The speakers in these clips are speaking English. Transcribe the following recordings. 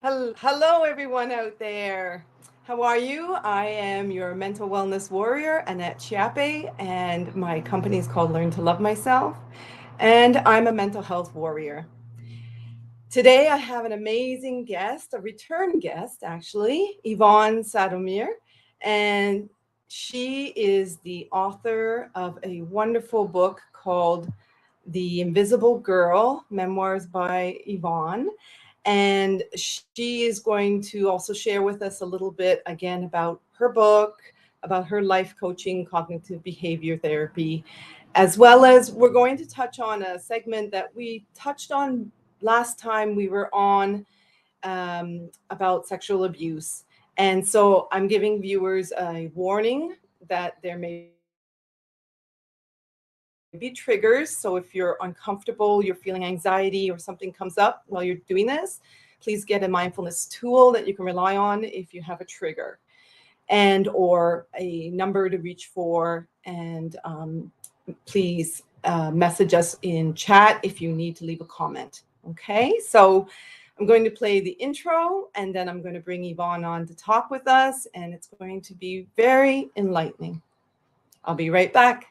Hello, everyone out there. How are you? I am your mental wellness warrior, Annette Chiappe, and my company is called Learn to Love Myself. And I'm a mental health warrior. Today, I have an amazing guest, a return guest, actually, Yvonne Sandomir. And she is the author of a wonderful book called The Invisible Girl, Memoirs by Yvonne. And she is going to also share with us a little bit again about her book, about her life coaching, cognitive behavior therapy, as well as we're going to touch on a segment that we touched on last time we were on about sexual abuse. And so I'm giving viewers a warning that there may be triggers. So if you're uncomfortable, you're feeling anxiety, or something comes up while you're doing this, please get a mindfulness tool that you can rely on if you have a trigger and or a number to reach for. And please message us in chat if you need to leave a comment. Okay, so I'm going to play the intro and then I'm going to bring Yvonne on to talk with us, and it's going to be very enlightening. I'll be right back.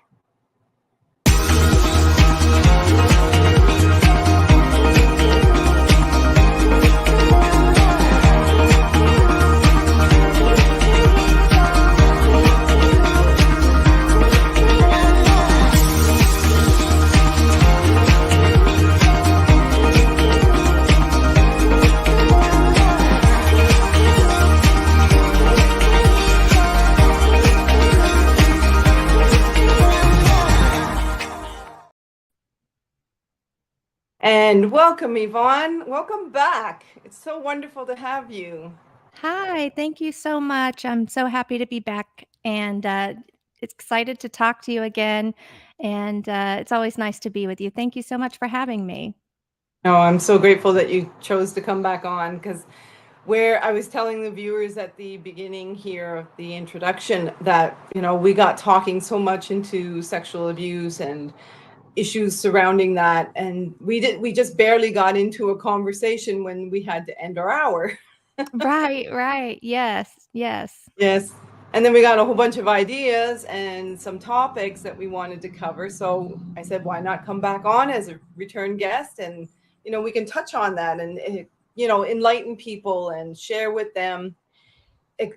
And welcome, Yvonne. Welcome back. It's so wonderful to have you. Hi, thank you so much. I'm so happy to be back and excited to talk to you again. And it's always nice to be with you. Thank you so much for having me. Oh, I'm so grateful that you chose to come back on because where I was telling the viewers at the beginning here of the introduction that, we got talking so much into sexual abuse and issues surrounding that. And we just barely got into a conversation when we had to end our hour. Right, right. Yes, yes. Yes. And then we got a whole bunch of ideas and some topics that we wanted to cover. So I said, why not come back on as a return guest? And, we can touch on that and, enlighten people and share with them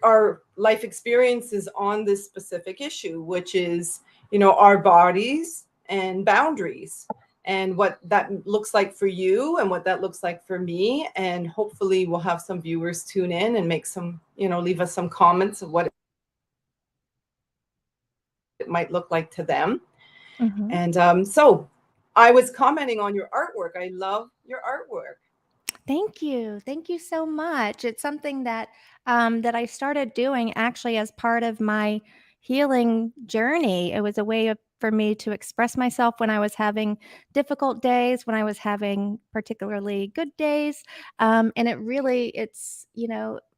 our life experiences on this specific issue, which is, our bodies and boundaries and what that looks like for you and what that looks like for me. And hopefully we'll have some viewers tune in and make some, leave us some comments of what it might look like to them. And so I was commenting on your artwork. I love your artwork. Thank you. Thank you so much. It's something that I started doing actually as part of my healing journey. It was a way for me to express myself when I was having difficult days, when I was having particularly good days, and it's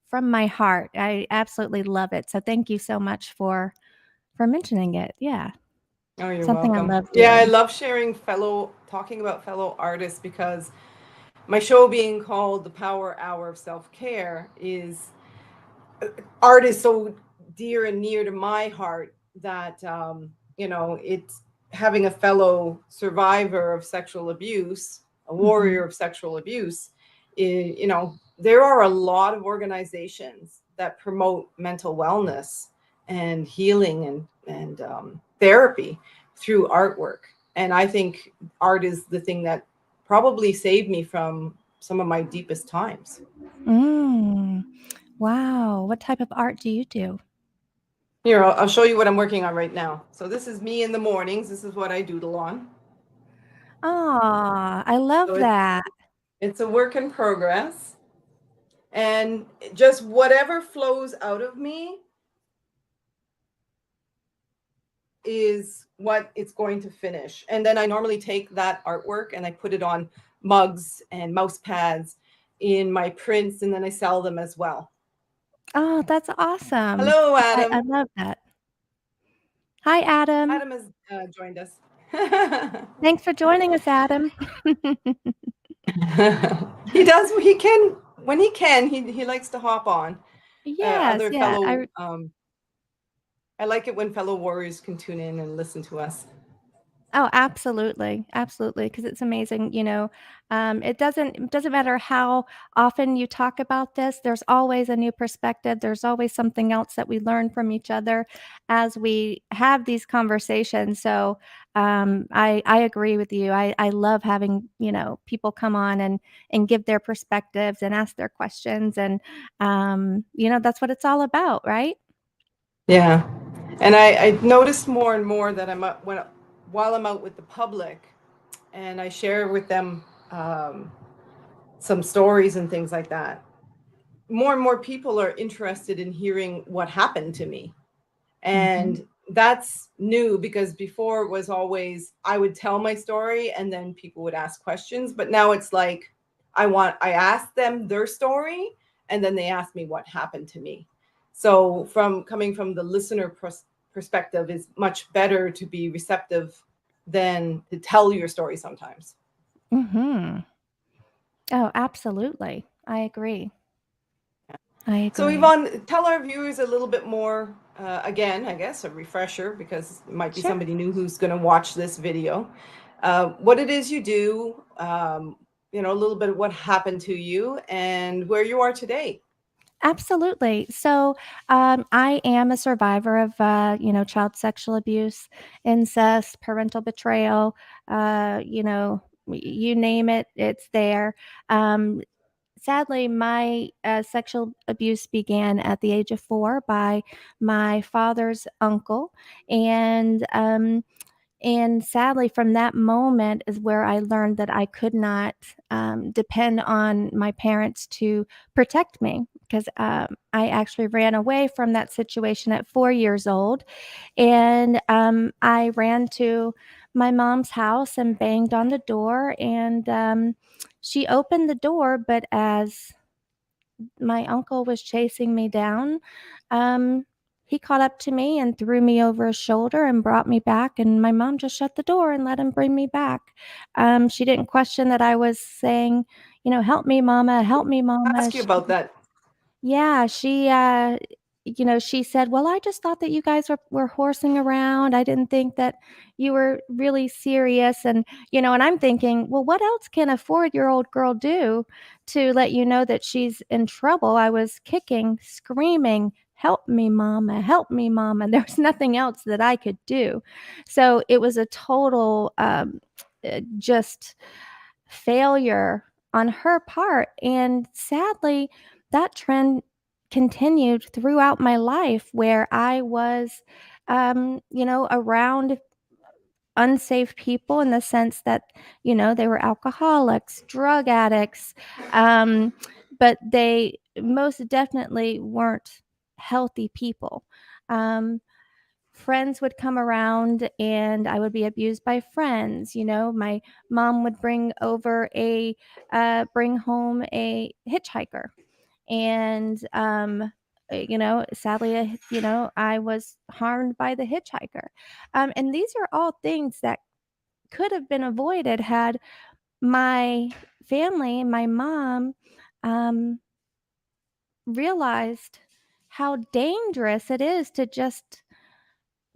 from my heart. I absolutely love it. So thank you so much for mentioning it. Yeah, Oh, you're something I welcome. love Yeah, I doing. love talking about fellow artists because my show being called The Power Hour of Self Care is art is so dear and near to my heart that, it's having a fellow survivor of sexual abuse, a warrior Mhm. of sexual abuse. There are a lot of organizations that promote mental wellness and healing and therapy through artwork. And I think art is the thing that probably saved me from some of my deepest times. Mm. Wow. What type of art do you do? Here, I'll show you what I'm working on right now. So this is me in the mornings. This is what I doodle on. Ah, I love So that. it's a work in progress, and just whatever flows out of me is what it's going to finish. And then I normally take that artwork and I put it on mugs and mouse pads in my prints, and then I sell them as well. Oh, that's awesome. Hello, I Adam. love that. Hi, Adam. Adam has joined us. Thanks for joining us, Adam. He does. He can when he can, he likes to hop on. Yes, Other yeah, fellow, I like it when fellow warriors can tune in and listen to us. oh, absolutely, absolutely, because it's amazing, it doesn't matter how often you talk about this, there's always a new perspective, there's always something else that we learn from each other as we have these conversations, so, I agree with you, I love having, people come on and give their perspectives and ask their questions, and, that's what it's all about, right? Yeah, and I noticed more and more that while I'm out with the public, and I share with them some stories and things like that. More and more people are interested in hearing what happened to me. Mhm. And that's new because before it was always I would tell my story and then people would ask questions. But now it's like I ask them their story and then they ask me what happened to me. So from coming from the listener perspective is much better to be receptive than to tell your story sometimes. Mhm. Oh, absolutely. I agree. I So, agree. Yvonne, tell our viewers a little bit more. Again, I guess a refresher because it might be Sure. somebody new who's going to watch this video. What it is you do, a little bit of what happened to you and where you are today. Absolutely. So, I am a survivor of, child sexual abuse, incest, parental betrayal, you name it, it's there. Um, Sadly, my sexual abuse began at the age of 4 by my father's uncle, and and sadly, from that moment is where I learned that I could not, depend on my parents to protect me because, I actually ran away from that situation at 4 years old, and, I ran to my mom's house and banged on the door, and, she opened the door, but as my uncle was chasing me down, um, he caught up to me and threw me over his shoulder and brought me back, and my mom just shut the door and let him bring me back. She didn't question that I was saying, "Help me, mama, help me, mama." Ask you about that. Yeah, she said, "Well, I just thought that you guys were horsing around. I didn't think that you were really serious." And I'm thinking, "Well, what else can a 4-year-old girl do to let you know that she's in trouble?" I was kicking, screaming, "Help me, mama, help me, mama." There was nothing else that I could do. So it was a total, just failure on her part, and sadly, that trend continued throughout my life where I was, around unsafe people in the sense that, they were alcoholics, drug addicts, um, but they most definitely weren't healthy people. Um, Friends would come around and I would be abused by friends, my mom would bring home a hitchhiker, and, sadly, I was harmed by the hitchhiker, and these are all things that could have been avoided had my family, my mom, um, realized how dangerous it is to just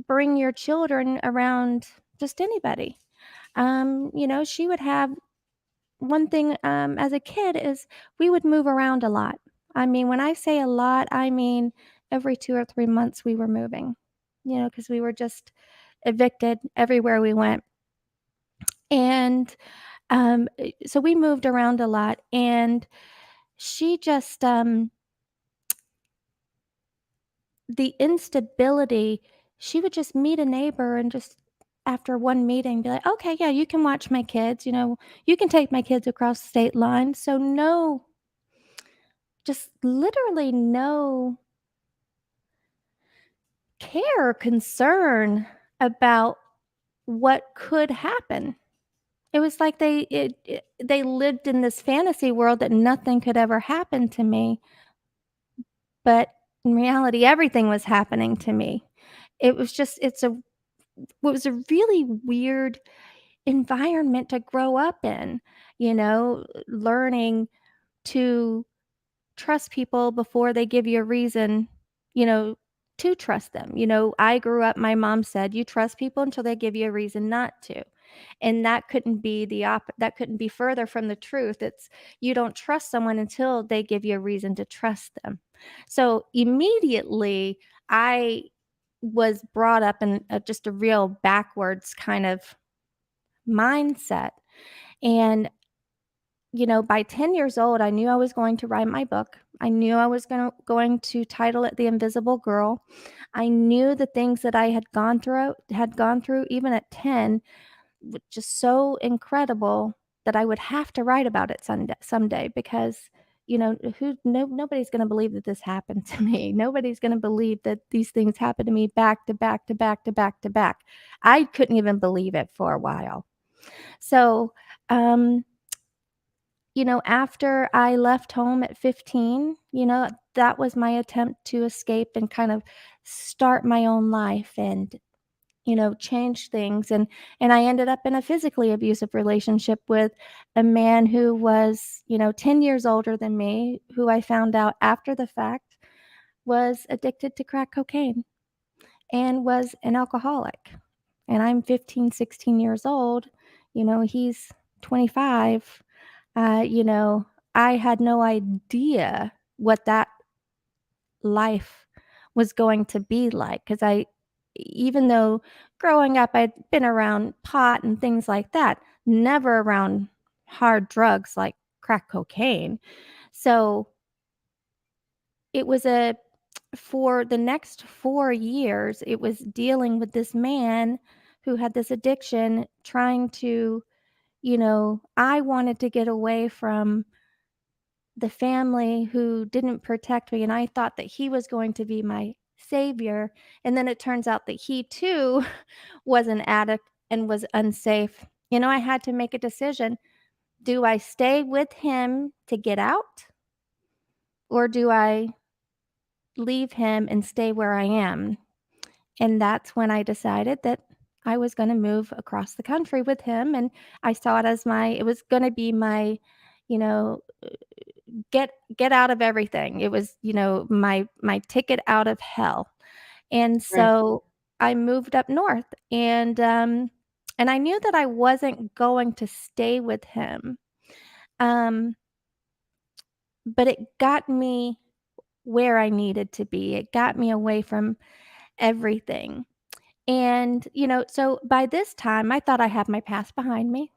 bring your children around just anybody. She would have one thing, as a kid is we would move around a lot. I mean, when I say a lot, I mean every 2 or 3 months we were moving, because we were just evicted everywhere we went. And, so we moved around a lot, and she just, the instability, she would just meet a neighbor and just after one meeting be like, "Okay, yeah, you can watch my kids, you can take my kids across the state line." So no, just literally no care or concern about what could happen. It was like they lived in this fantasy world that nothing could ever happen to me, but in reality, everything was happening to me. It was a really weird environment to grow up in, learning to trust people before they give you a reason, you know, to trust them. I grew up, my mom said, you trust people until they give you a reason not to. And that couldn't be that couldn't be further from the truth. It's you don't trust someone until they give you a reason to trust them. So immediately I was brought up in just a real backwards kind of mindset. And by 10 years old, I knew I was going to write my book. I knew I was going to title it The Invisible Girl. I knew the things that I had gone through even at 10, just so incredible that I would have to write about it someday, because nobody's going to believe that this happened to me. Nobody's going to believe that these things happened to me back to back to back to back to back. I couldn't even believe it for a while. So, um, after I left home at 15, that was my attempt to escape and kind of start my own life and, change things. And I ended up in a physically abusive relationship with a man who was, 10 years older than me, who I found out after the fact was addicted to crack cocaine and was an alcoholic. And I'm 15, 16 years old. He's 25. uh, you know, I had no idea what that life was going to be like, because even though growing up I'd been around pot and things like that, never around hard drugs like crack cocaine. So it was for the next 4 years, it was dealing with this man who had this addiction, trying to, I wanted to get away from the family who didn't protect me, and I thought that he was going to be my savior, and then it turns out that he too was an addict and was unsafe. I had to make a decision. Do I stay with him to get out, or do I leave him and stay where I am? And that's when I decided that I was going to move across the country with him, and I saw it as it was going to be my, you know, get out of everything. It was, my ticket out of hell. And Right. so I moved up north, and I knew that I wasn't going to stay with him. Um, but it got me where I needed to be. It got me away from everything. And, so by this time I thought I had my past behind me.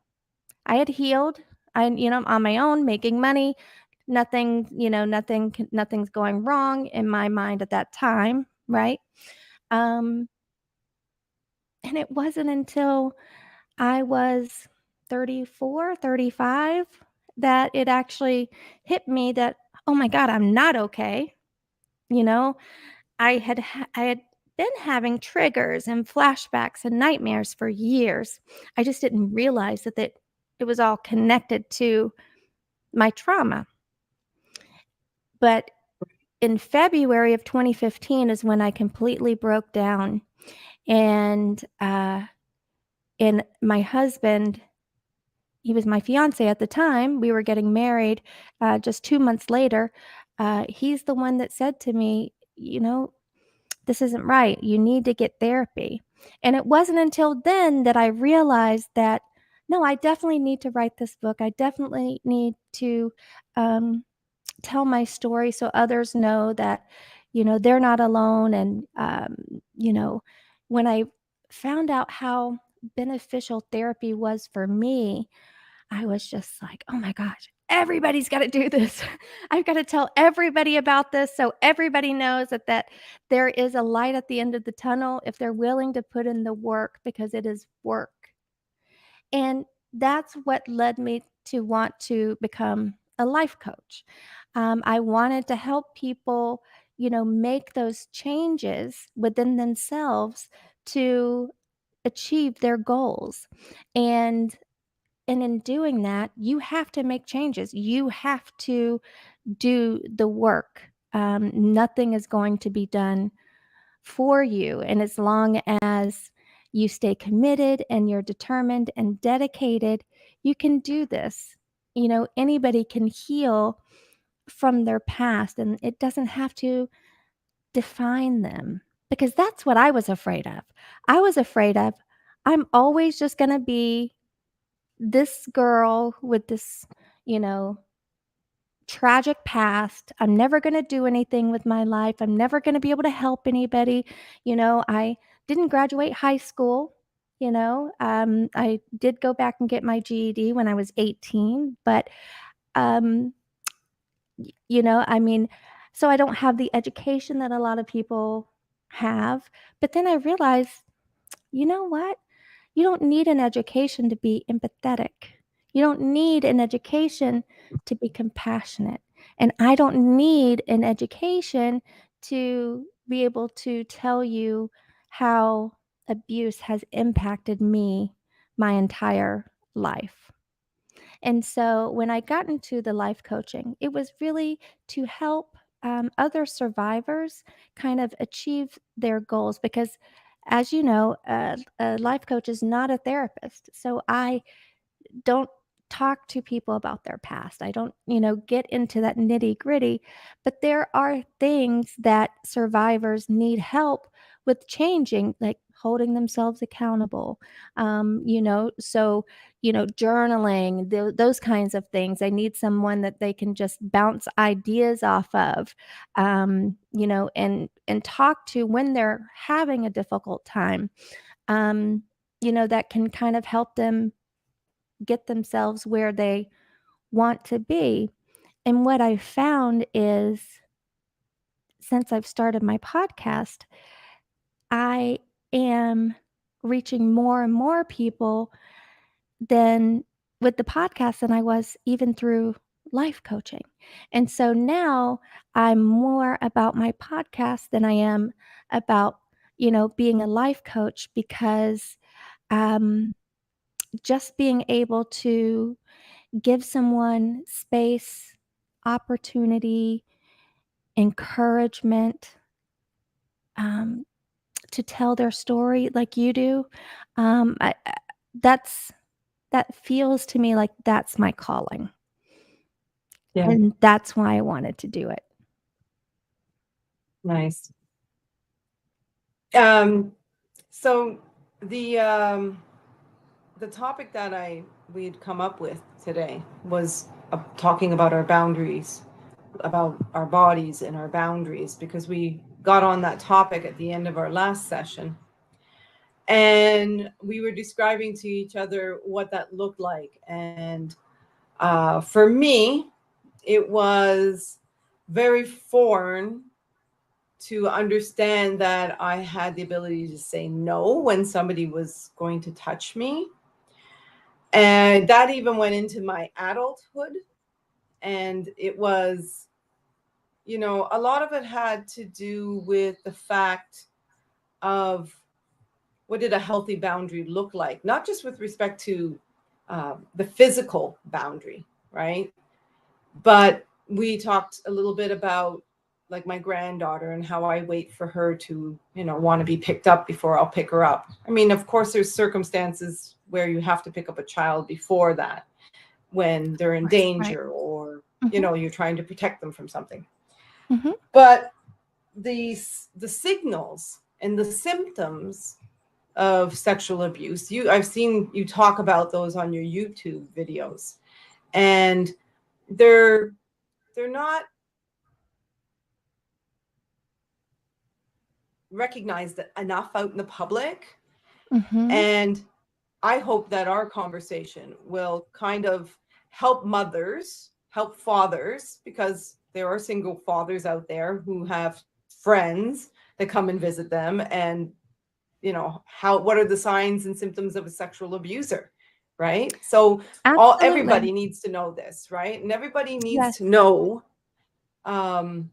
I had healed. I'm on my own, making money. Nothing's going wrong in my mind at that time, right? Um, and it wasn't until I was 34, 35 that it actually hit me that, oh my God, I'm not okay. You know, I had been having triggers and flashbacks and nightmares for years. I just didn't realize that it was all connected to my trauma. But in February of 2015 is when I completely broke down, and my husband, he was my fiance at the time. We were getting married just 2 months later. He's the one that said to me, this isn't right. You need to get therapy. And it wasn't until then that I realized that, no, I definitely need to write this book. I definitely need to um, tell my story so others know that, they're not alone. And, when I found out how beneficial therapy was for me, I was just like, oh my gosh, everybody's got to do this. I've got to tell everybody about this so everybody knows that there is a light at the end of the tunnel if they're willing to put in the work, because it is work. And that's what led me to want to become a life coach. I wanted to help people, make those changes within themselves to achieve their goals. And in doing that, you have to make changes. You have to do the work. Nothing is going to be done for you. And as long as you stay committed and you're determined and dedicated, you can do this. Anybody can heal from their past, and it doesn't have to define them, because that's what I was afraid of. I was afraid of, I'm always just going to be this girl with this, you know, tragic past. I'm never going to do anything with my life. I'm never going to be able to help anybody. I didn't graduate high school. I did go back and get my GED when I was 18, but um, I mean, so I don't have the education that a lot of people have. But then I realized, you know what? You don't need an education to be empathetic. You don't need an education to be compassionate. And I don't need an education to be able to tell you how abuse has impacted me my entire life. And so when I got into the life coaching, it was really to help other survivors kind of achieve their goals, because, as you know, a life coach is not a therapist. So I don't talk to people about their past. I don't, get into that nitty-gritty, but there are things that survivors need help with changing, like holding themselves accountable. Journaling, those kinds of things. I need someone that they can just bounce ideas off of, and talk to when they're having a difficult time. That can kind of help them get themselves where they want to be. And what I've found is, since I've started my podcast, I am reaching more and more people than with the podcast than I was even through life coaching. And so now I'm more about my podcast than I am about, being a life coach, because um, just being able to give someone space, opportunity, encouragement, um, to tell their story like you do, that's that feels to me like that's my calling, Yeah, and that's why I wanted to do it. nice. Um, so the topic that we'd come up with today was talking about our boundaries, about our bodies and our boundaries, because we got on that topic at the end of our last session. And we were describing to each other what that looked like. And for me, it was very foreign to understand that I had the ability to say no when somebody was going to touch me. And that even went into my adulthood. And it was, a lot of it had to do with the fact of what did a healthy boundary look like, not just with respect to the physical boundary, right? But we talked a little bit about like my granddaughter and how I wait for her to, want to be picked up before I'll pick her up. I mean, of course, there's circumstances where you have to pick up a child before that, when they're in Course, right. danger, or, Mhm, you're trying to protect them from something. mhm. But the signals and the symptoms of sexual abuse, I've seen you talk about those on your YouTube videos, and they're not recognized enough out in the public. Mhm. And I hope that our conversation will kind of help mothers, help fathers, because there are single fathers out there who have friends that come and visit them, and what are the signs and symptoms of a sexual abuser, right? So everybody Absolutely. needs to know this, right? And everybody needs Yes. to know um,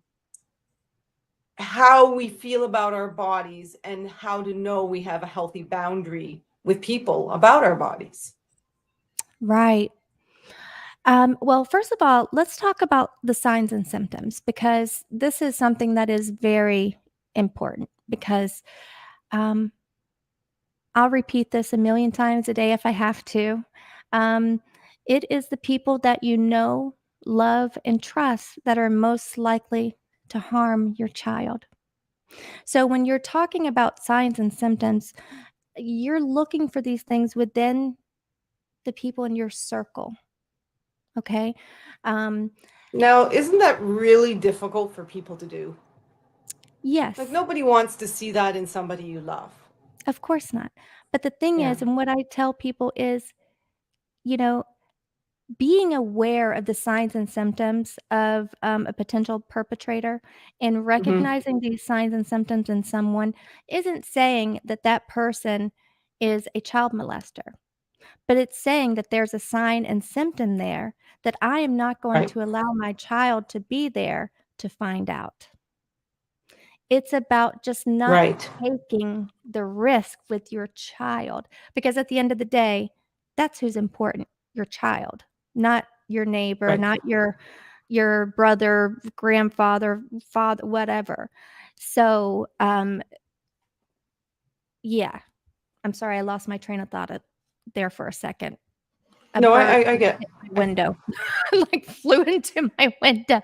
how we feel about our bodies, and how to know we have a healthy boundary with people about our bodies. Right. Well, first of all, let's talk about the signs and symptoms, because this is something that is very important. Because um, I'll repeat this a million times a day if I have to. Um, it is the people that you know, love, and trust that are most likely to harm your child. So when you're talking about signs and symptoms, you're looking for these things within the people in your circle. Okay. Um, Now, isn't that really difficult for people to do? Like, yes, nobody wants to see that in somebody you love. of course not. But the thing Yeah. is, and what I tell people is, you know, being aware of the signs and symptoms of a potential perpetrator and Hmm. recognizing these signs and symptoms in someone isn't saying that that person is a child molester, but it's saying that there's a sign and symptom there that I am not going Right. to allow my child to be there to find out. It's about just not Right. taking the risk with your child, because at the end of the day, that's who's important, your child, not your neighbor, Right. not your brother, grandfather, father, whatever. So, yeah, I'm sorry I lost my train of thought there for a second. A No, bird I just get. hit my window, like, flew into my window.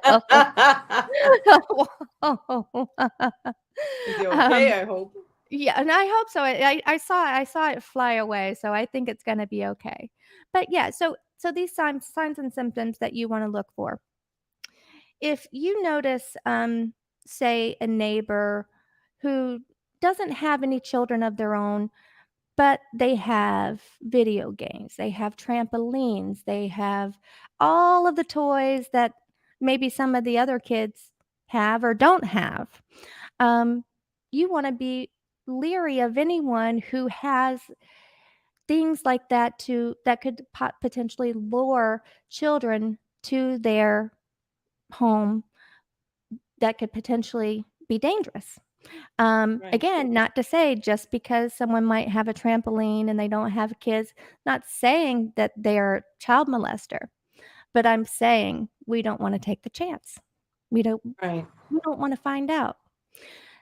Is he Um okay? I hope. Yeah, and I hope so. I saw it fly away, so I think it's gonna be okay. But yeah, so these signs and symptoms that you wanna look for. If you notice, say, a neighbor who doesn't have any children of their own, but they have video games, they have trampolines, they have all of the toys that maybe some of the other kids have or don't have. Um, you wanna be leery of anyone who has things like that that could potentially lure children to their home that could potentially be dangerous. Right. Again, not to say just because someone might have a trampoline and they don't have kids, not saying that they're a child molester, but I'm saying we don't wanna take the chance. We don't Right. we don't wanna find out.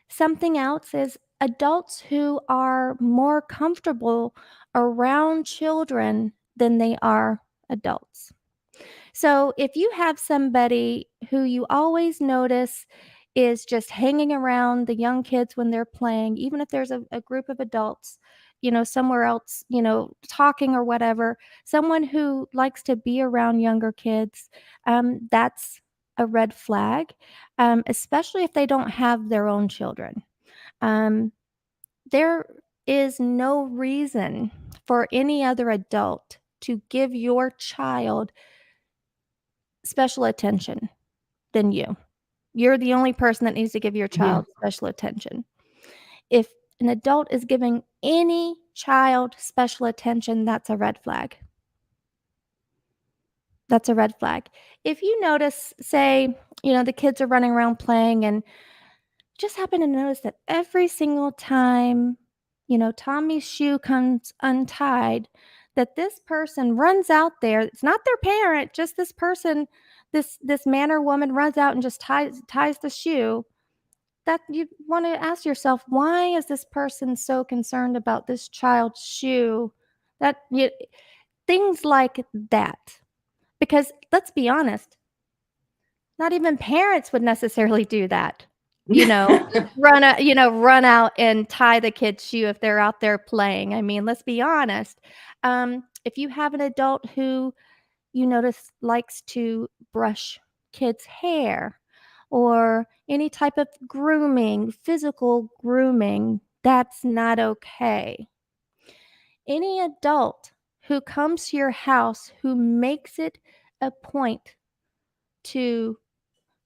Something else is adults who are more comfortable around children than they are adults. So if you have somebody who you always notice is just hanging around the young kids when they're playing, even if there's a group of adults, somewhere else, talking or whatever, someone who likes to be around younger kids, that's a red flag, especially if they don't have their own children. Um, there is no reason for any other adult to give your child special attention than you. You're the only person that needs to give your Hmm. child special attention. If an adult is giving any child special attention, that's a red flag. That's a red flag. If you notice, say, the kids are running around playing and just happen to notice that every single time, Tommy's shoe comes untied, that this person runs out there. It's not their parent, just this person, this man or woman runs out and just ties the shoe. That you want to ask yourself, why is this person so concerned about this child's shoe? Things like that. Because let's be honest, not even parents would necessarily do that. You know, run out and tie the kid's shoe if they're out there playing. I mean, let's be honest. If you have an adult who you notice likes to brush kids' hair or any type of grooming, physical grooming, that's not okay. Any adult who comes to your house who makes it a point to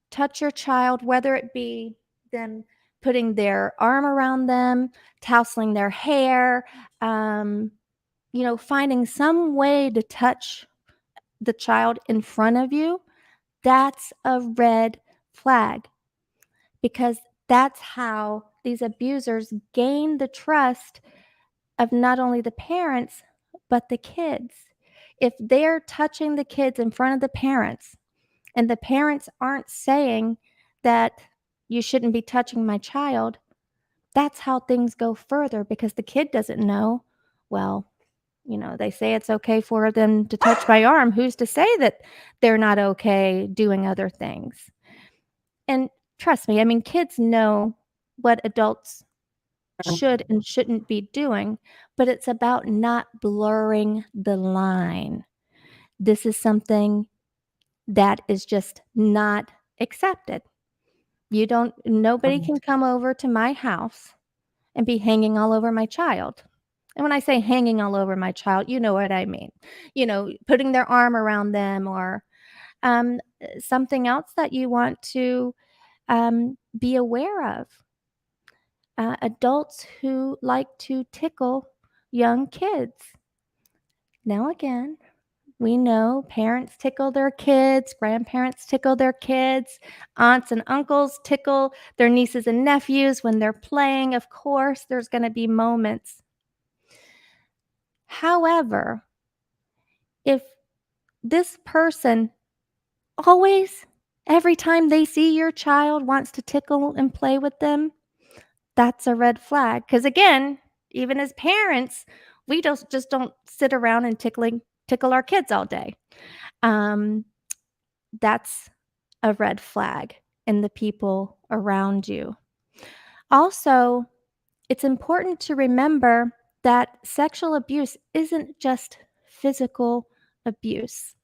touch your child, whether it be them putting their arm around them, tousling their hair, um, finding some way to touch the child in front of you, that's a red flag because that's how these abusers gain the trust of not only the parents, but the kids. If they're touching the kids in front of the parents, and the parents aren't saying that you shouldn't be touching my child, that's how things go further because the kid doesn't know, well, They say it's okay for them to touch my arm. Who's to say that they're not okay doing other things? And trust me, I mean, kids know what adults should and shouldn't be doing, but it's about not blurring the line. This is something that is just not accepted. Nobody can come over to my house and be hanging all over my child. And when I say hanging all over my child, you know what I mean. Putting their arm around them, or something else that you want to be aware of. Adults who like to tickle young kids. Now, again, we know parents tickle their kids, grandparents tickle their kids, aunts and uncles tickle their nieces and nephews when they're playing. Of course, there's going to be moments. However, if this person always, every time they see your child, wants to tickle and play with them, that's a red flag. Because again, even as parents, we just don't sit around and tickle our kids all day. Um, that's a red flag in the people around you. Also, it's important to remember that sexual abuse isn't just physical abuse.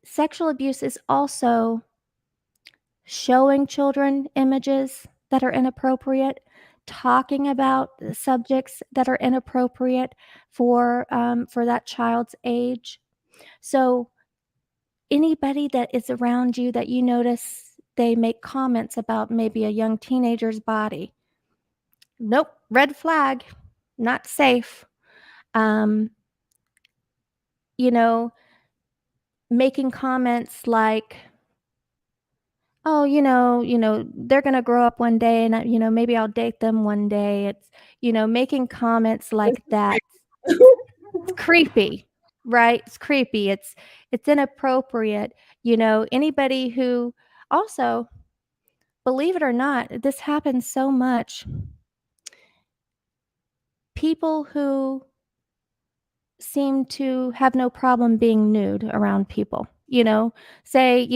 Sexual abuse is also showing children images that are inappropriate, talking about subjects that are inappropriate for that child's age. So anybody that is around you that you notice they make comments about maybe a young teenager's body, nope, red flag, not safe. Um, you know, Making comments like, "Oh, they're gonna grow up one day and, maybe I'll date them one day." Making comments like that. It's creepy, right? It's creepy. It's inappropriate. Anybody who also, believe it or not, this happens so much. People who seem to have no problem being nude around people. Say,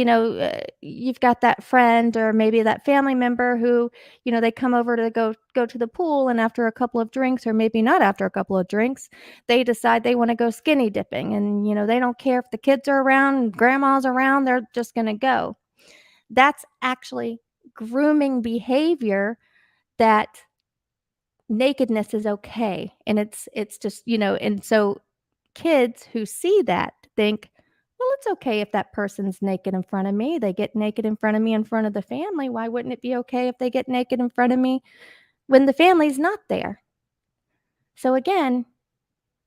you've got that friend or maybe that family member who, they come over to go to the pool, and after a couple of drinks, or maybe not after a couple of drinks, they decide they want to go skinny dipping, and they don't care if the kids are around, grandma's around, they're just going to go. That's actually grooming behavior, that nakedness is okay, and it's just, and so kids who see that think, well, it's okay if that person's naked in front of me. They get naked in front of me in front of the family. Why wouldn't it be okay if they get naked in front of me when the family's not there? So again,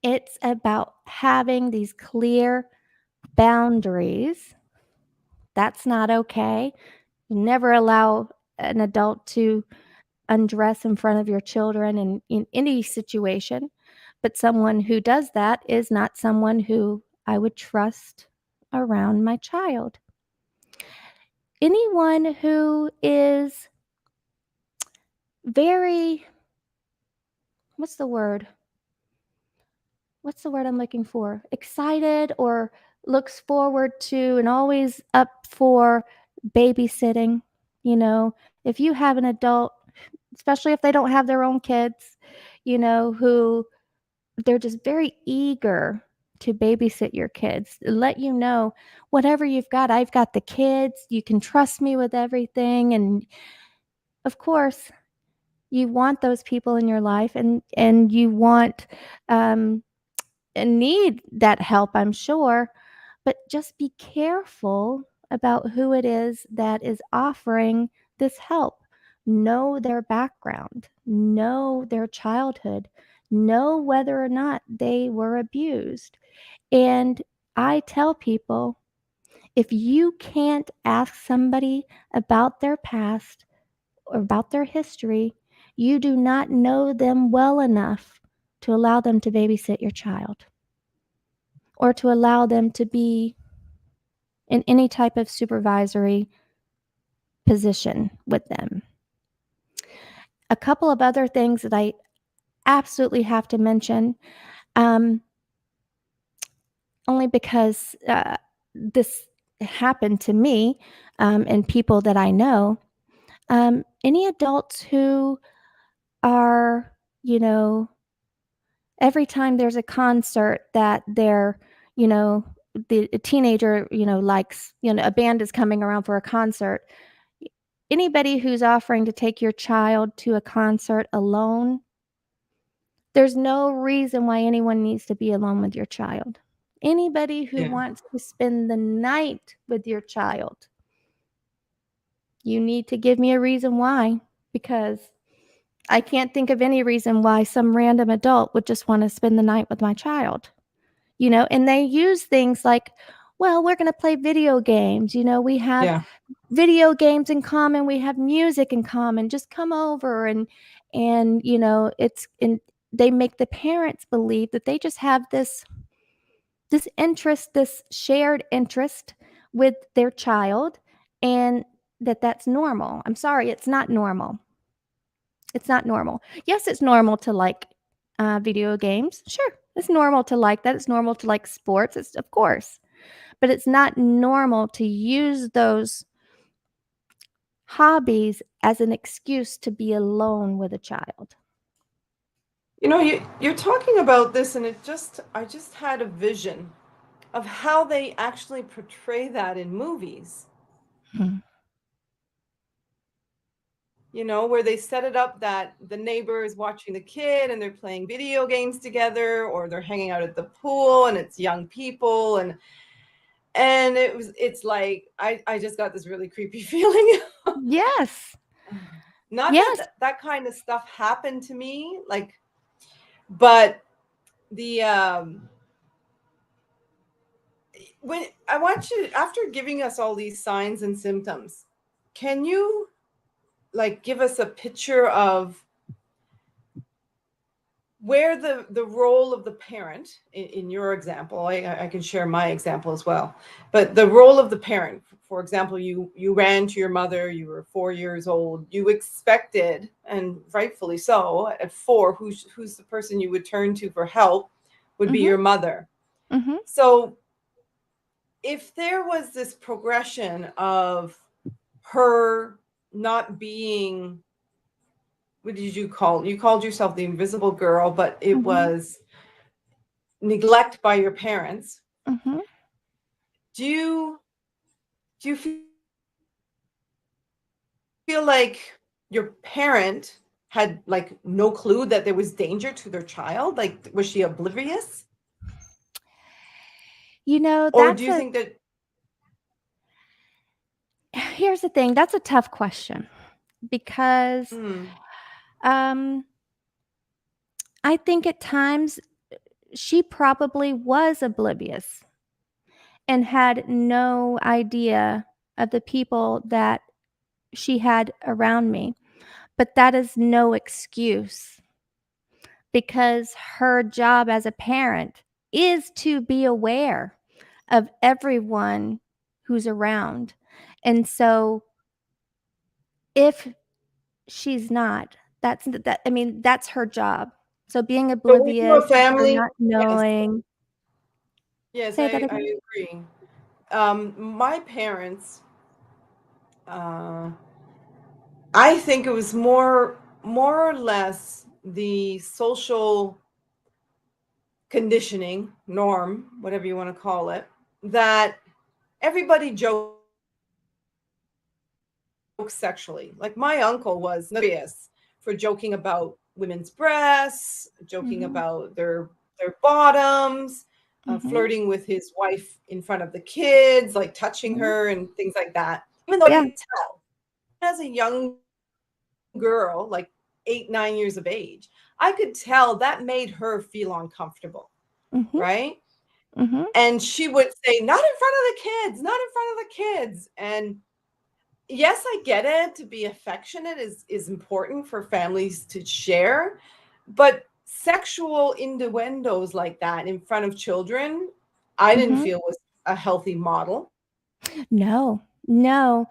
it's about having these clear boundaries. That's not okay. Never allow an adult to undress in front of your children in any situation. But someone who does that is not someone who I would trust around my child. Anyone who is very, what's the word? What's the word I'm looking for? Excited, or looks forward to and always up for babysitting. If you have an adult, especially if they don't have their own kids, who they're just very eager to babysit your kids, let you know, whatever you've got, I've got the kids, you can trust me with everything. And of course, you want those people in your life, and you want um, and need that help, I'm sure. But just be careful about who it is that is offering this help. Know their background, know their childhood, know whether or not they were abused. And I tell people, if you can't ask somebody about their past or about their history, you do not know them well enough to allow them to babysit your child, or to allow them to be in any type of supervisory position with them. A couple of other things that I absolutely have to mention, um, only because this happened to me and people that I know. Any adults who are, you know, every time there's a concert that they're, you know, the a teenager, likes, a band is coming around for a concert. Anybody who's offering to take your child to a concert alone, there's no reason why anyone needs to be alone with your child. Anybody who Yeah. wants to spend the night with your child, you need to give me a reason why, because I can't think of any reason why some random adult would just want to spend the night with my child. And they use things like, well, we're going to play video games. We have Yeah. video games in common, we have music in common, just come over. And it's in they make the parents believe that they just have this interest, this shared interest with their child, and that's normal. I'm sorry, it's not normal. It's not normal. Yes, it's normal to like video games. Sure, it's normal to like that. It's normal to like sports. It's of course, but it's not normal to use those hobbies as an excuse to be alone with a child. You're talking about this, and I just had a vision of how they actually portray that in movies. Mhm. Where they set it up that the neighbor is watching the kid and they're playing video games together, or they're hanging out at the pool and it's young people, and it's like I just got this really creepy feeling. Yes. Not that Yes. that kind of stuff happened to me, like, but the when I want you, after giving us all these signs and symptoms, can you like give us a picture of where the role of the parent in your example? I can share my example as well, but the role of the parent, for example, you ran to your mother, you were 4 years old, you expected, and rightfully so, at four, who's the person you would turn to for help would be Mhm. your mother. Mhm. So if there was this progression of her not being, what did you called yourself the invisible girl, but it Mhm. was neglect by your parents. Mhm. Do you feel like your parent had like no clue that there was danger to their child? Like, was she oblivious? Or do That's you a think that here's the thing, that's a tough question because mm, um I think at times she probably was oblivious and had no idea of the people that she had around me. But that is no excuse because her job as a parent is to be aware of everyone who's around. And so if she's not, that's her job. So being so were you oblivious a or family? not Yes, knowing. yes, Say that I again? agree. My parents, uh, I think it was more or less the social conditioning, norm, whatever you want to call it, that everybody jokes sexually. Like my uncle was notorious for joking about women's breasts, joking Mhm, about their bottoms, mhm, flirting with his wife in front of the kids, like touching mhm. her and things like that. Even though I Yeah. could tell as a young girl, like 8, 9 years of age, I could tell that made her feel uncomfortable, Mhm, right? mhm, And she would say, "Not in front of the kids, not in front of the kids." And yes, I get it. To be affectionate is important for families to share, but sexual innuendos like that in front of children, I didn't mhm. feel was a healthy model. No, no.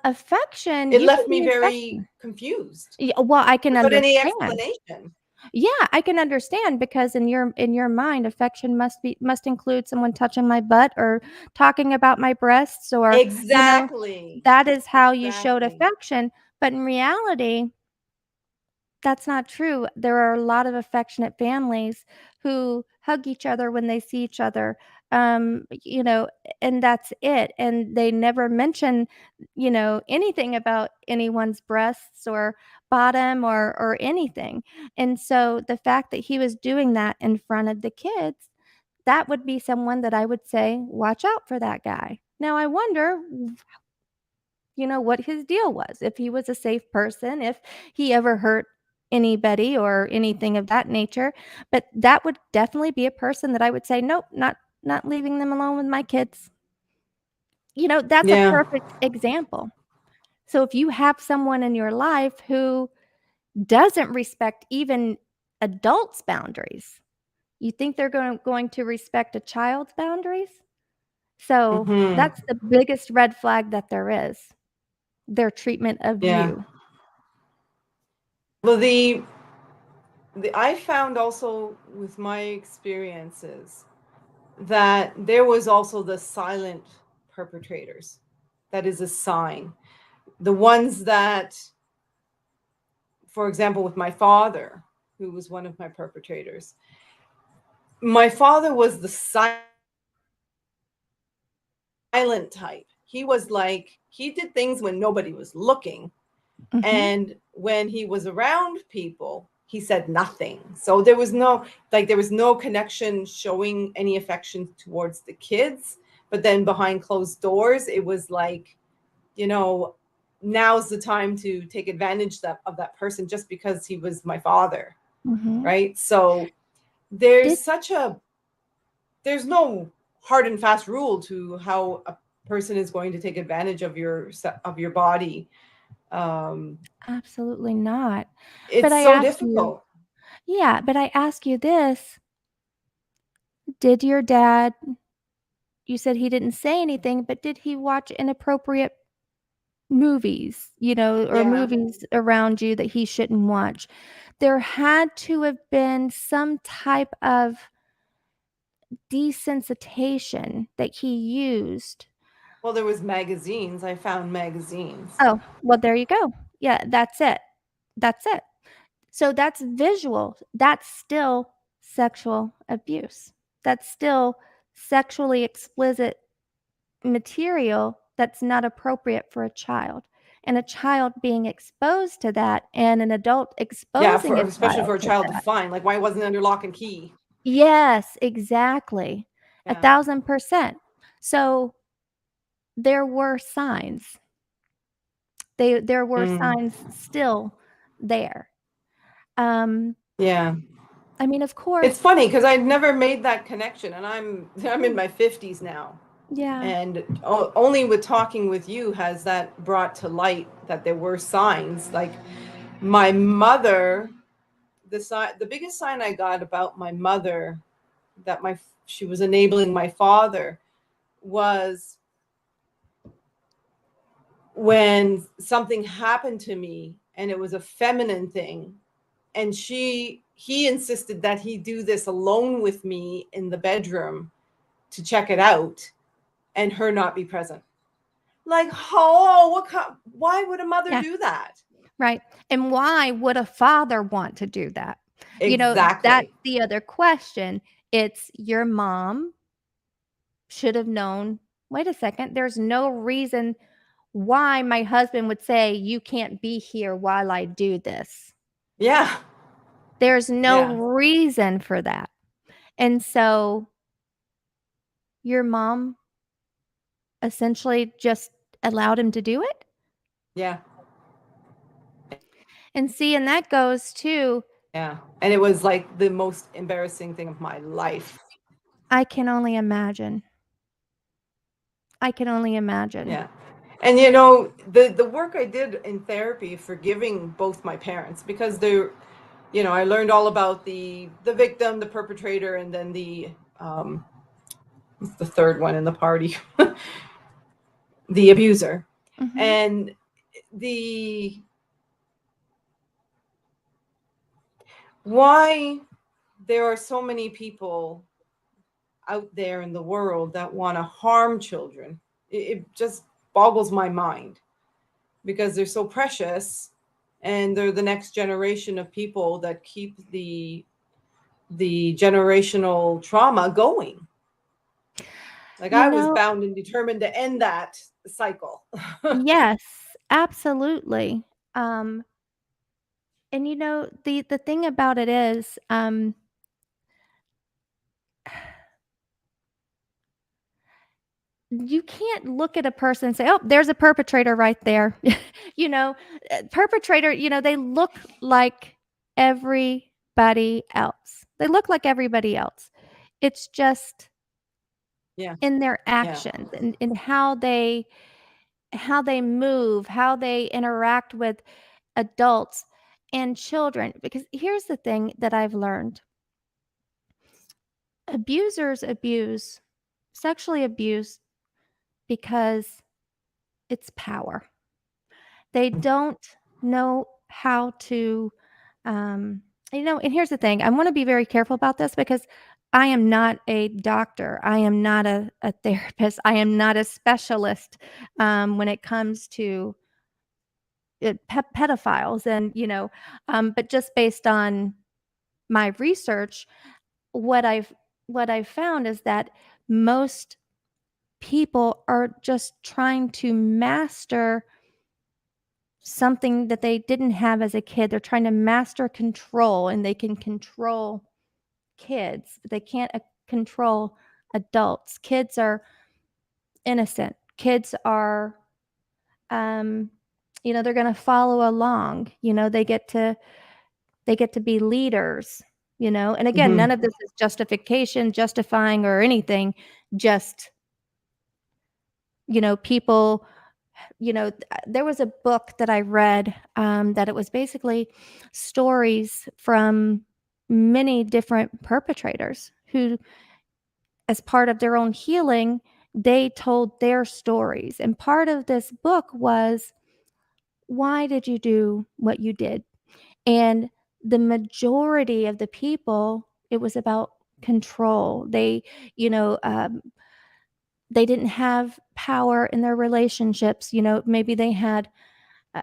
Affection, It you can left me be very affectionate. confused Well, I can without any understand. explanation. Yeah, I can understand because in your mind, affection must include someone touching my butt or talking about my breasts or, you know, Exactly. that is how you showed Exactly. affection. But in reality, that's not true. There are a lot of affectionate families who hug each other when they see each other, you know, and that's it. And they never mention, anything about anyone's breasts or bottom or anything. And so the fact that he was doing that in front of the kids, that would be someone that I would say, watch out for that guy. Now I wonder what his deal was, if he was a safe person, if he ever hurt anybody or anything of that nature. But that would definitely be a person that I would say, nope, not leaving them alone with my kids. That's a Yeah. perfect example. So if you have someone in your life who doesn't respect even adults' boundaries, you think they're going to respect a child's boundaries? So Hmm. that's the biggest red flag that there is, their treatment of Yeah. you. Well, I found also with my experiences that there was also the silent perpetrators. That is a sign. The ones that, for example, with my father, who was one of my perpetrators, my father was the silent type. He was like, he did things when nobody was looking. Mhm. And when he was around people, he said nothing. So there was no connection showing any affection towards the kids. But then behind closed doors, it was like, you know, now's the time to take advantage of that person just because he was my father, Mhm. right? So there's Did such a there's no hard and fast rule to how a person is going to take advantage of your body. Um, Absolutely not. But it's I so ask you difficult. yeah, but I ask you this, did your dad you said he didn't say anything, but did he watch inappropriate movies, or Yeah. movies around you that he shouldn't watch? There had to have been some type of desensitization that he used. Well, there was magazines. I found magazines. Oh, well, there you go. Yeah, that's it. That's it. So that's visual. That's still sexual abuse. That's still sexually explicit material that's not appropriate for a child. And a child being exposed to that and an adult Yeah, exposing for a especially child for a to child to that. find. Like, why wasn't it under lock and key? Yes, exactly. Yeah. 1,000%. So there were signs. There were Mm. signs still there. Um, Yeah. I mean, of It's course. funny because I'd never made that connection, and I'm in my 50s now, Yeah. and only with talking with you has that brought to light that there were signs. Like my mother, the biggest sign I got about my mother that my she was enabling my father was when something happened to me and it was a feminine thing, and he insisted that he do this alone with me in the bedroom to check it out and her not be present. Like, oh, why would a mother Yeah. do that? Right. And why would a father want to do that? That's Exactly. the other question. It's your mom should have known, wait a second, there's no reason why my husband would say, you can't be here while I do this. Yeah. There's no Yeah. reason for that. And so your mom essentially just allowed him to do it. Yeah. And see, and that goes to, Yeah. And it was like the most embarrassing thing of my life. I can only imagine. I can only imagine. Yeah. And the work I did in therapy, forgiving both my parents, because I learned all about the victim, the perpetrator, and then um what's the third one in the party? The abuser. Mhm. And the why there are so many people out there in the world that want to harm children. It just boggles my mind because they're so precious and they're the next generation of people that keep the generational trauma going. Like You I was know, bound and determined to end that cycle. yes, absolutely. Um, and the thing about it is, you can't look at a person and say, "Oh, there's a perpetrator right there." you know, perpetrator, they look like everybody else. They look like everybody else. It's just Yeah, in their yeah. actions and in how they move, how they interact with adults and children. Because here's the thing that I've learned: abusers abuse, sexually abuse, because it's power. They don't know how to, um, and here's the thing: I want to be very careful about this because I am not a doctor. I am not a therapist. I am not a specialist when it comes to pedophiles. And, but just based on my research, what I've what I've found is that most people are just trying to master something that they didn't have as a kid. They're trying to master control, and they can control kids, but they can't control adults. Kids are innocent. Kids are, um, they're going to follow along. They get to be leaders. And again, Hmm. none of this is justification, justifying, or anything. Just people. There was a book that I read, that it was basically stories from many different perpetrators who, as part of their own healing, they told their stories. And part of this book was, why did you do what you did? And the majority of the people, it was about control. You know, um, they didn't have power in their relationships. Maybe they had,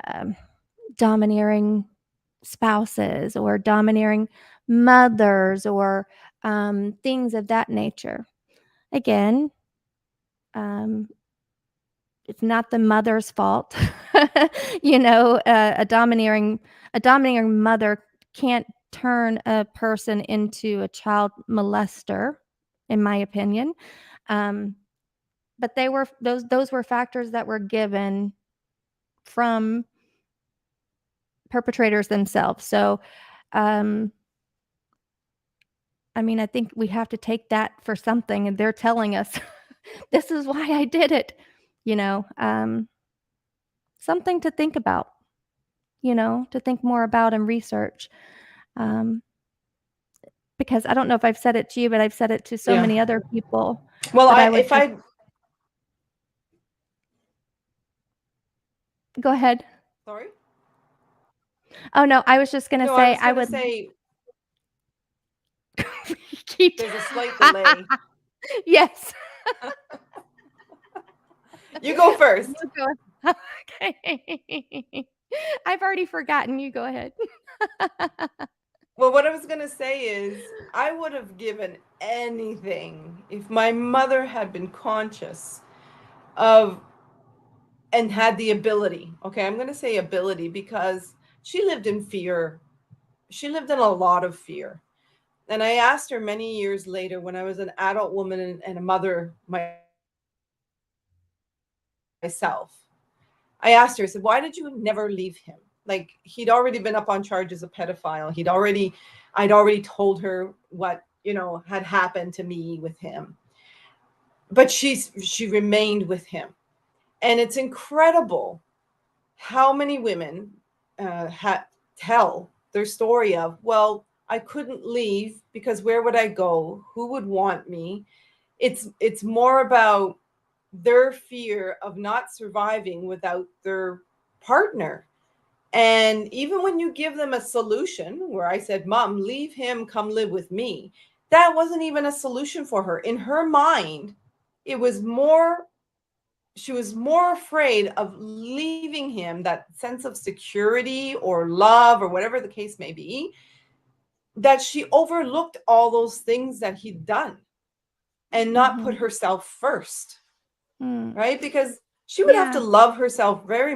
um, domineering spouses or domineering mothers, or things of that nature. Again, um, it's not the mother's fault. A domineering mother can't turn a person into a child molester, in my opinion. Um, but those were factors that were given from perpetrators themselves. So, um, I mean, I think we have to take that for something, and they're telling us, "This is why I did it." You know, um, Something to think about. To think more about and research. Um, because I don't know if I've said it to you, but I've said it to so Yeah. many other people. Well, But I I would if just I go ahead. sorry. Oh no, I was just gonna No, I say was I gonna would say keep. there's a slight delay. Yes. You go You first. go. Okay. I've already forgotten. You go ahead. Well, what I was gonna say is I would have given anything if my mother had been conscious of and had the ability. Okay, I'm gonna say ability because she lived in fear. She lived in a lot of fear. And I asked her many years later when I was an adult woman and a mother myself. I asked her, I said, why did you never leave him? Like he'd already been up on charges of pedophile. I'd already told her what, had happened to me with him. But she remained with him. And it's incredible how many women tell their story of, well, I couldn't leave because where would I go? Who would want me? It's more about their fear of not surviving without their partner. And even when you give them a solution, where I said, Mom, leave him, come live with me, that wasn't even a solution for her. In her mind, it was more, she was more afraid of leaving him, that sense of security or love or whatever the case may be, that she overlooked all those things that he'd done and not put Mhm. herself first, Mm. right? Because she would have to Yeah. love herself very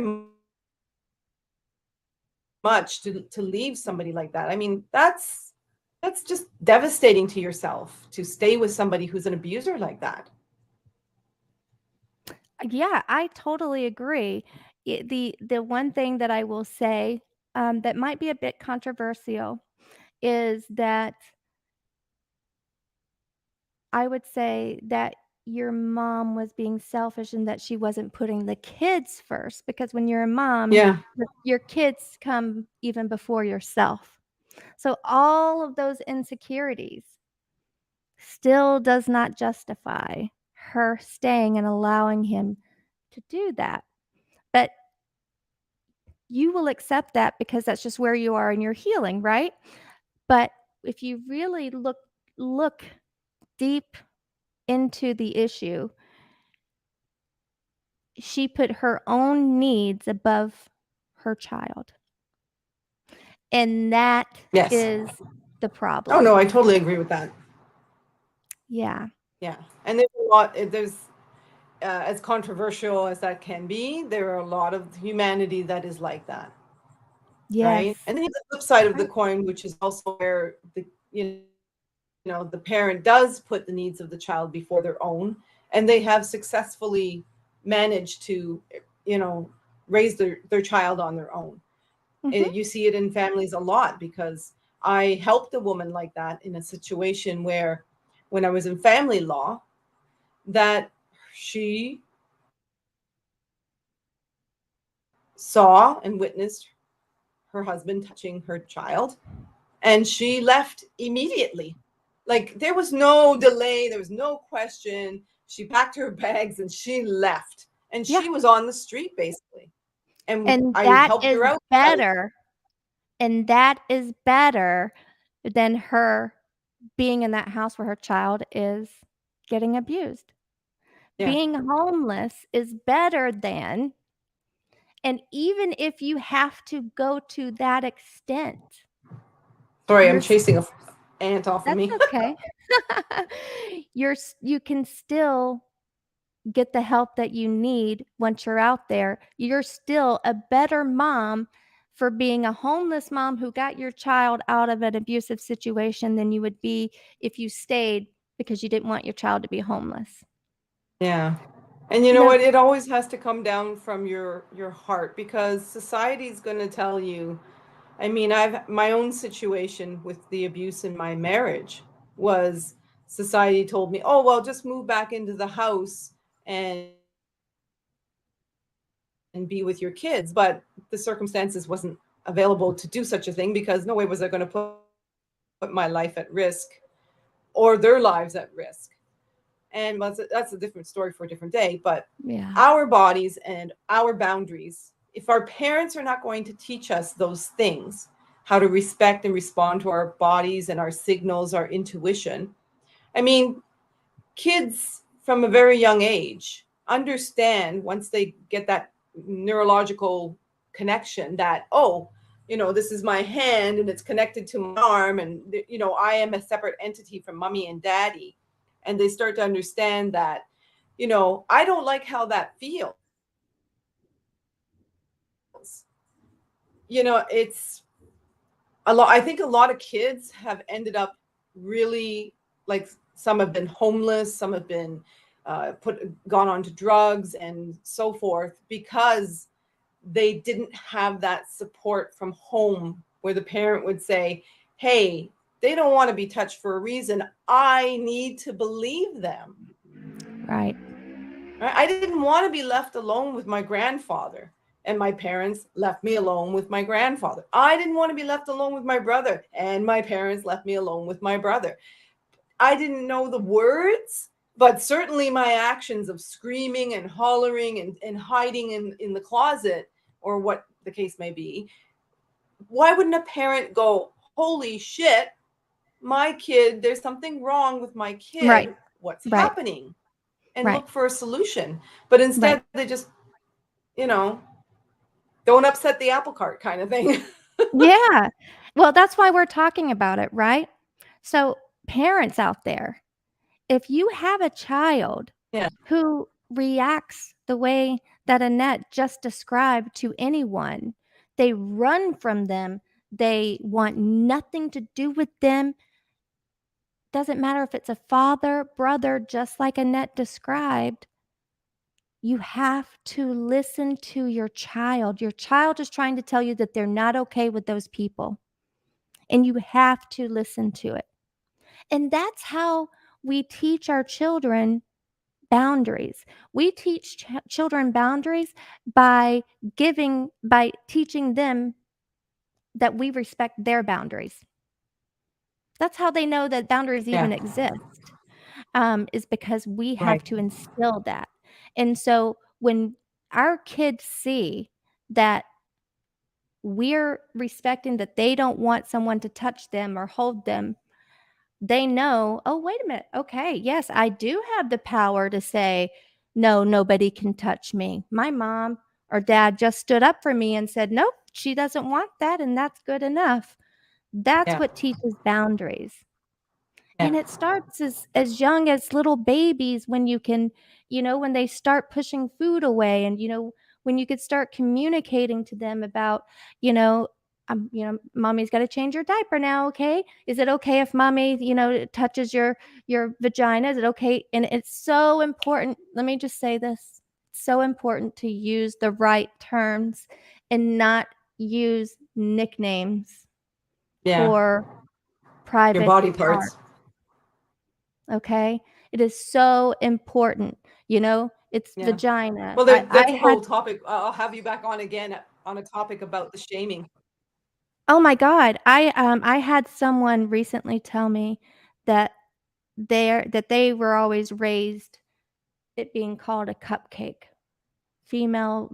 much to leave somebody like that. I mean, that's just devastating to yourself to stay with somebody who's an abuser like that. Yeah, I totally agree. The one thing that I will say, that might be a bit controversial is that I would say that your mom was being selfish and that she wasn't putting the kids first, because when you're a mom, Yeah. your kids come even before yourself. So all of those insecurities still does not justify her staying and allowing him to do that. But you will accept that because that's just where you are in your healing, right? But if you really look deep into the issue, she put her own needs above her child. And that Yes. is the Oh problem. no, I totally agree with that. Yeah. Yeah. And there's a lot, there's as controversial as that can be, there are a lot of humanity that is like that, right? Yes. And then the flip side of the Right. coin, which is also where the, the parent does put the needs of the child before their own, and they have successfully managed to, you know, raise their child on their own. Mhm. You see it in families a lot, because I helped a woman like that in a situation where, when I was in family law, that she saw and witnessed her husband touching her child, and she left immediately. Like, there was no delay, there was no question. She packed her bags and she left, and Yeah. she was on the street basically, and And I that helped is her out. better, and that is better than her being in that house where her child is getting abused. Yeah. Being homeless is better than, and even if you have to go to that extent, Sorry, you're I'm s chasing a ant off of that's me. okay. You can still get the help that you need once you're out there. You're still a better mom for being a homeless mom who got your child out of an abusive situation than you would be if you stayed because you didn't want your child to be homeless. Yeah. And you You know know what? It always has to come down from your heart, because society's going to tell you. I mean, I've my own situation with the abuse in my marriage was, society told me, "Oh, well, just move back into the house and be with your kids." But the circumstances wasn't available to do such a thing, because no way was I going to put my life at risk or their lives at risk. And that's a different story for a different day. But Yeah. our bodies and our boundaries, if our parents are not going to teach us those things, how to respect and respond to our bodies and our signals, our intuition, I mean, kids from a very young age understand, once they get that neurological connection, that, oh, this is my hand and it's connected to my arm, and I am a separate entity from mommy and daddy. And they start to understand that, I don't like how that feels. It's a lot. I think a lot of kids have ended up really, like, some have been homeless, some have been gone on to drugs and so forth, because they didn't have that support from home, where the parent would say, hey, they don't want to be touched for a reason, I need to believe them. Right. Right? I didn't want to be left alone with my grandfather, and my parents left me alone with my grandfather. I didn't want to be left alone with my brother, and my parents left me alone with my brother. I didn't know the words, but certainly my actions of screaming and hollering and hiding in the closet or what the case may be, why wouldn't a parent go, holy shit, my kid, there's something wrong with my Right. kid, what's Right. happening? And Right. look for a solution. But Right. instead, they just, you know, don't upset the apple cart kind of thing. Yeah. Well, that's why we're talking about it, right? So, parents out there, if you have a child Yeah, who reacts the way that Annette just described to anyone, they run from them, they want nothing to do with them. Doesn't matter if it's a father, brother, just like Annette described. You have to listen to your child. Your child is trying to tell you that they're not okay with those people, and you have to listen to it. And that's how we teach our children boundaries. We teach children boundaries by teaching them that we respect their boundaries. That's how they know that boundaries yeah, even exist, is because we right. have to instill that. And so when our kids see that we're respecting that they don't want someone to touch them or hold them, they know, oh, wait a minute. Okay, yes, I do have the power to say, no, nobody can touch me. My mom or dad just stood up for me and said, nope, she doesn't want that, and that's good enough. That's Yeah, what teaches boundaries. yeah, And it starts as young as little babies when you can, when they start pushing food away and, when you could start communicating to them about, mommy's got to change your diaper now, okay? Is it okay if mommy, touches your vagina? Is it okay? And it's so important. Let me just say this. It's so important to use the right terms and not use nicknames yeah. for Your private body parts. parts. Okay? It is so important, it's Yeah. vagina. Well, I that's a had whole topic. I'll have you back on again on a topic about the shaming. oh my god, I had someone recently tell me that they were always raised it being called a cupcake. Female,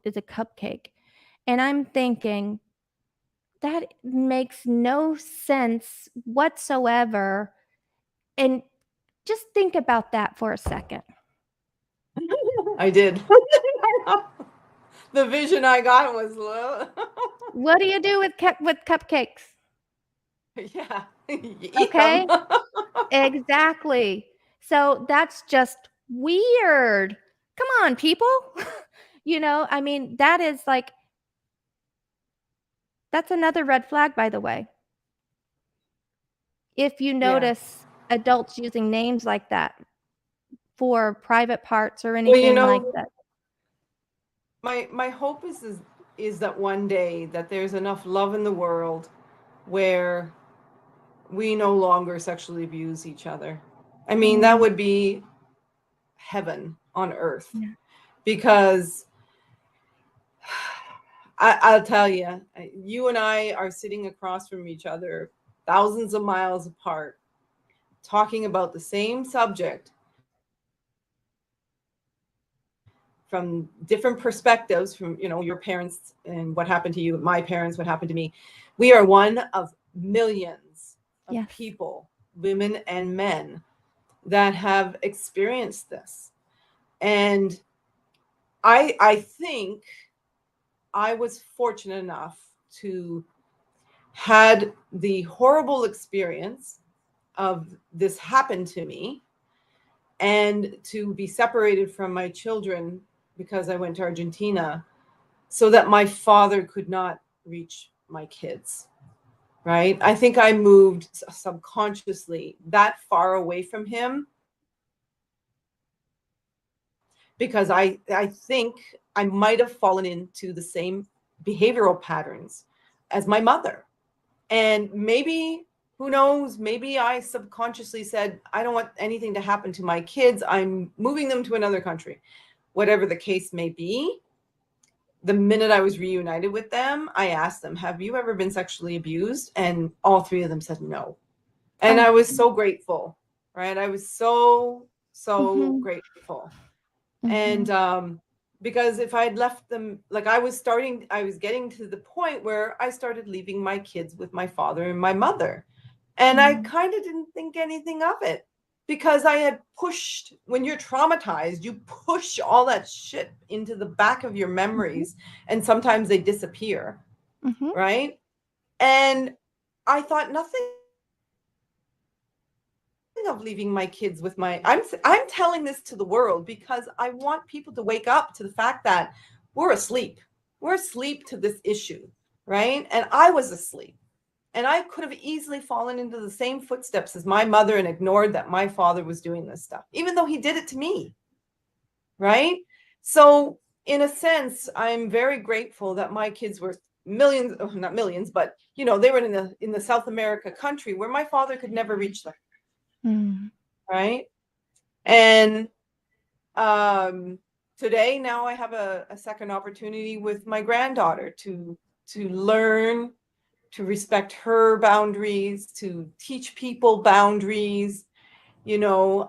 is a cupcake. And I'm thinking, that makes no sense whatsoever, and just think about that for a second. I did. The vision I got was, What do you do with cupcakes? yeah, you eat them. Okay? Exactly. So that's just weird. Come on, people. I mean, that is like that's another red flag, by the way. If you Yeah. notice adults using names like that for private parts or Well, anything like that. my hope is that one day that there's enough love in the world where we no longer sexually abuse each other. I mean, that Mm, would be heaven on earth, yeah. because I'll tell you, you and I are sitting across from each other, thousands of miles apart, talking about the same subject from different perspectives, from your parents and what happened to you, my parents, what happened to me. We are one of millions of Yes. people, women and men, that have experienced this. And I think I was fortunate enough to had the horrible experience of this happen to me, and to be separated from my children because I went to Argentina, so that my father could not reach my kids. Right? I think I moved subconsciously that far away from him because I think I might have fallen into the same behavioral patterns as my mother. And maybe, who knows, maybe I subconsciously said, I don't want anything to happen to my kids. I'm moving them to another country. Whatever the case may be, the minute I was reunited with them, I asked them, have you ever been sexually abused? And all three of them said no. And Oh. I was so grateful, right? I was so Mhm. grateful. And Mhm. because if I had left them, like I was getting to the point where I started leaving my kids with my father and my mother. And I Mm. kind of didn't think anything of it because I had pushed, when you're traumatized, you push all that shit into the back of your Mhm. memories, and sometimes they disappear, Mhm. right? And I thought nothing of leaving my kids with my I'm telling this to the world because I want people to wake up to the fact that we're asleep. We're asleep to this issue, right? And I was asleep. And I could have easily fallen into the same footsteps as my mother and ignored that my father was doing this stuff, even though he did it to me, right? So, in a sense, I'm very grateful that my kids were millions, oh, not millions, but they were in the South America country where my father could never reach them, Mm. right? And um, today, now I have a second opportunity with my granddaughter to learn to respect her boundaries, to teach people boundaries, you know,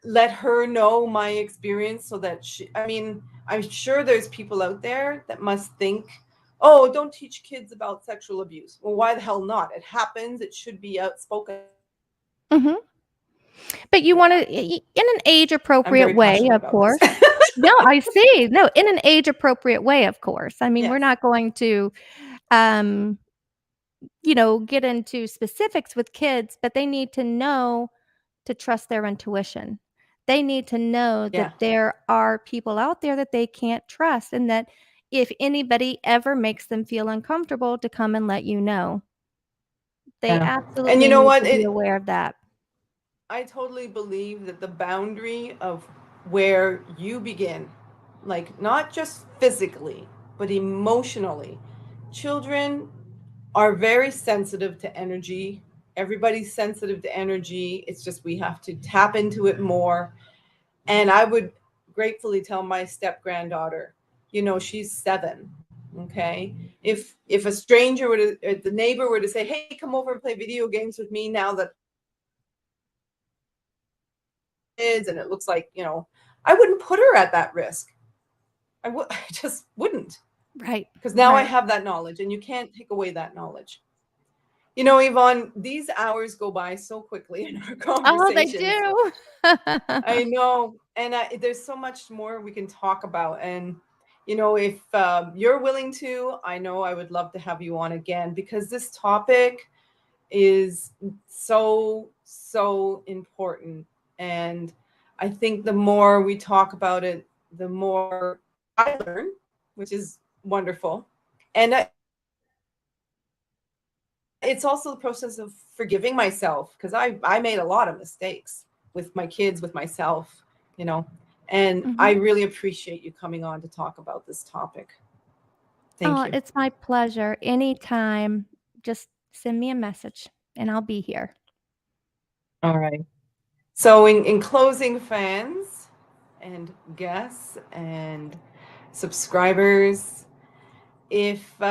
let her know my experience so that I mean, I'm sure there's people out there that must think, oh, don't teach kids about sexual abuse. Well, why the hell not? It happens. It should be outspoken Mhm. But you about. wanna in an I'm age-appropriate very way, passionate of about this. course. No, I see. No, in an age-appropriate way, of course. I mean, we're Yes. not going to, um, get into specifics with kids, but they need to know to trust their intuition. They need to know Yeah. that there are people out there that they can't trust, and that if anybody ever makes them feel uncomfortable, to come and let you know. They Yeah. And you absolutely know need what? to be aware of that. I totally believe that the boundary of where you begin, like not just physically, but emotionally, children are very sensitive to energy. Everybody's sensitive to energy. It's just we have to tap into it more. And I would gratefully tell my step granddaughter, she's 7. Okay. If a stranger were to, the neighbor were to say, hey, come over and play video games with me now that kids and it looks like, I wouldn't put her at that risk. I just wouldn't, Right, because now I right. have that knowledge and you can't take away that knowledge. Yvonne, these hours go by so quickly in our Oh, they conversations. do. I know. And there's so much more we can talk about. And, if you're willing to, I know I would love to have you on again because this topic is so, so important. And I think the more we talk about it, the more I learn, which is wonderful. And it's also the process of forgiving myself because I made a lot of mistakes with my kids, with myself, you know, and I Mhm. really appreciate you coming on to talk about this topic. Thank Oh, you. it's my pleasure. Anytime, just send me a message and I'll be here. All right. So, in closing, fans and guests and subscribers, if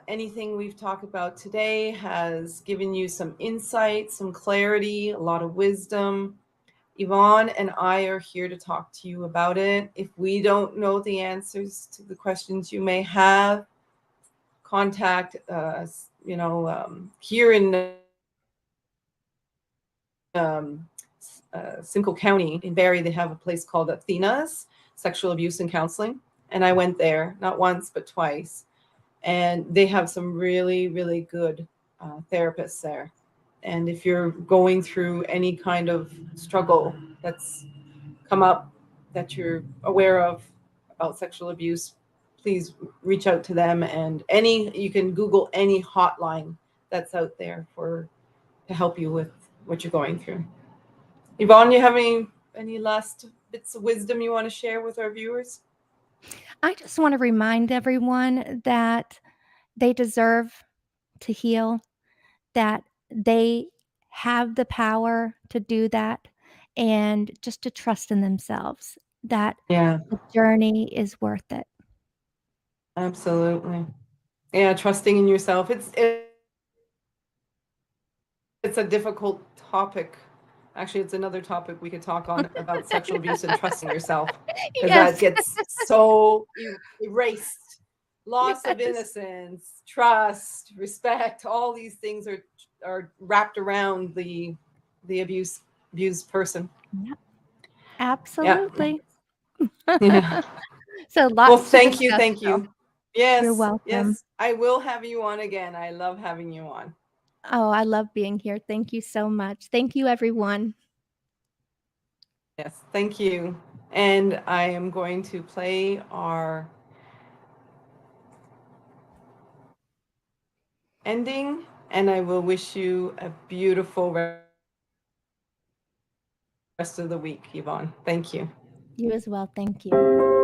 anything we've talked about today has given you some insight, some clarity, a lot of wisdom, Yvonne and I are here to talk to you about it. If we don't know the answers to the questions you may have, contact us. Here in um, Simcoe County in Barrie, they have a place called Athena's Sexual Abuse and Counseling. And I went there not once, but twice. And they have some really, really good therapists there. And if you're going through any kind of struggle that's come up that you're aware of about sexual abuse, please reach out to them. And you can Google any hotline that's out there to help you with what you're going through. Yvonne, you have any last bits of wisdom you want to share with our viewers? I just want to remind everyone that they deserve to heal, that they have the power to do that, and just to trust in themselves, that Yeah, the journey is worth it. absolutely. Yeah, trusting in yourself. It's a difficult topic Actually, it's another topic we could talk on about sexual abuse and trusting yourself, because that Yes. gets so erased. Loss of Yes. innocence, trust, respect, all these things are wrapped around the abused person. Yep. Yeah. Absolutely. Yeah. So Well, lots to thank you, discuss thank still. you. You're Yes, welcome. yes. I will have you on again. I love having you on. Oh, I love being here. Thank you so much. Thank you, everyone. Yes, thank you. And I am going to play our ending, and I will wish you a beautiful rest of the week, Yvonne. Thank you. You as well. Thank you.